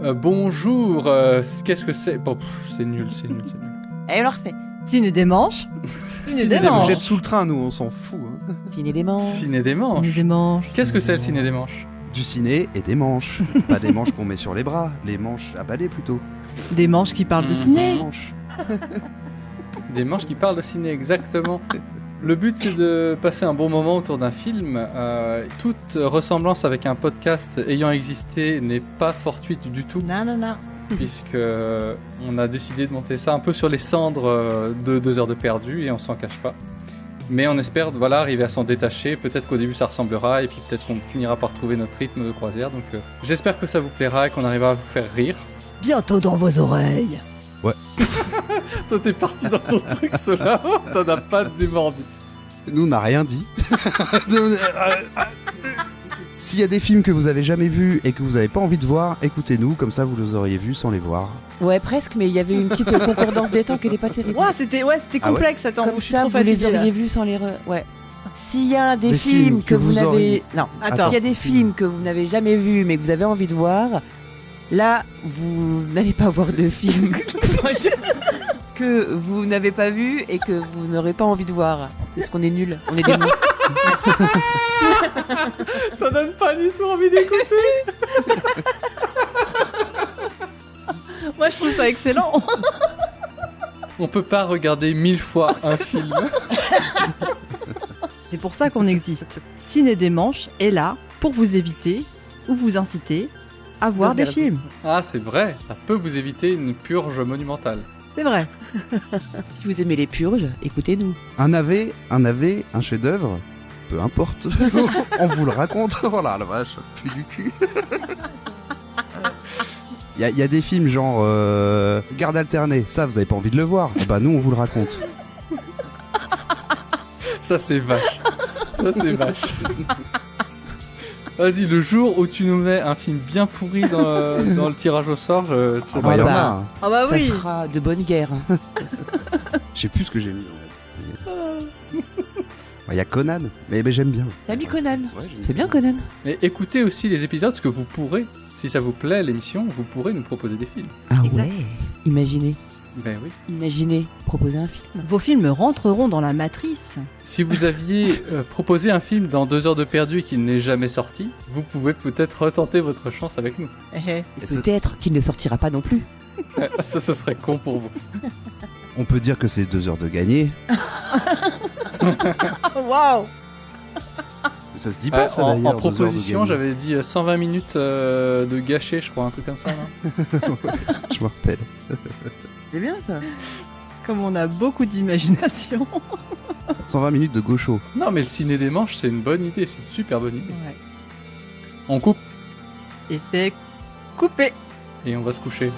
Bonjour, qu'est-ce que c'est? Bon, c'est nul. Et on le refait. Ciné des manches. Ciné des On manches. jette sous le train, nous, on s'en fout. Hein. Ciné des manches. Ciné des manches. Ciné des manches. Qu'est-ce que c'est le ciné des manches? Du ciné et des manches. Pas des manches qu'on met sur les bras, les manches à balai plutôt. Des manches qui parlent de ciné. Des manches. Des manches qui parlent de ciné, exactement. Le but, c'est de passer un bon moment autour d'un film. Toute ressemblance avec un podcast ayant existé n'est pas fortuite du tout, Non. puisque on a décidé de monter ça un peu sur les cendres de 2 heures de perdu, et on s'en cache pas. Mais on espère arriver à s'en détacher. Peut-être qu'au début ça ressemblera, et puis peut-être qu'on finira par trouver notre rythme de croisière. Donc j'espère que ça vous plaira et qu'on arrivera à vous faire rire. Bientôt dans vos oreilles. Toi t'es parti dans ton truc, cela, t'en as pas démordi. Nous, on n'a rien dit. S'il y a des films que vous avez jamais vus et que vous n'avez pas envie de voir, écoutez-nous, comme ça vous les auriez vus sans les voir. Ouais, presque, mais il y avait une petite concordance des temps qui n'était pas terrible. C'était Ah ouais complexe. Attends, Comme je suis ça, trop vous les fatiguée, là. auriez vus sans les... Ouais. S'il y a des Des films que vous n'avez... auriez- Non, Attends. s'il y a des films que vous n'avez jamais vus mais que vous avez envie de voir, là, vous n'allez pas voir de films que vous n'avez pas vus et que vous n'aurez pas envie de voir. Parce qu'on est nuls, on est des nuls. Ça donne pas du tout envie d'écouter. Moi, je trouve ça excellent. On peut pas regarder 1000 fois un film. C'est pour ça qu'on existe. Ciné des manches est là pour vous éviter ou vous inciter à voir des Regarder. films. Ah, c'est vrai, ça peut vous éviter une purge monumentale. C'est vrai. Si vous aimez les purges, écoutez-nous. Un AV, un chef-d'œuvre, peu importe. On vous le raconte. Voilà, la vache, plus du cul. Il y a des films genre Garde alternée, ça vous avez pas envie de le voir. Bah nous on vous le raconte. Ça, c'est vache. Vas-y, le jour où tu nous mets un film bien pourri dans le tirage au sort, Ah bah y en bah. a. Hein. Ah bah Ça oui. sera de bonne guerre. Je sais plus ce que j'ai mis. Il y a Conan, mais j'aime bien. T'as mis Conan. Ouais, j'aime C'est bien Conan. Mais écoutez aussi les épisodes, parce que vous pourrez, si ça vous plaît l'émission, vous pourrez nous proposer des films. Ah Exact. ouais. Imaginez, Ben oui. proposer un film. Vos films rentreront dans la matrice. Si vous aviez proposé un film dans 2 heures de perdu et qu'il n'est jamais sorti, vous pouvez peut-être retenter votre chance avec nous. Et peut-être qu'il ne sortira pas non plus. Ça, ce serait con pour vous. On peut dire que c'est 2 heures de gagner. Waouh. Ça se dit pas ça en d'ailleurs. 2 heures de proposition, gagner. j'avais dit 120 minutes de gâché, je crois, un truc comme ça. Non Je me rappelle. C'est bien ça. Comme on a beaucoup d'imagination. 120 minutes de gaucho. Non, mais le ciné des manches, c'est une bonne idée, c'est une super bonne idée. Ouais. On coupe Et c'est coupé. et on va se coucher.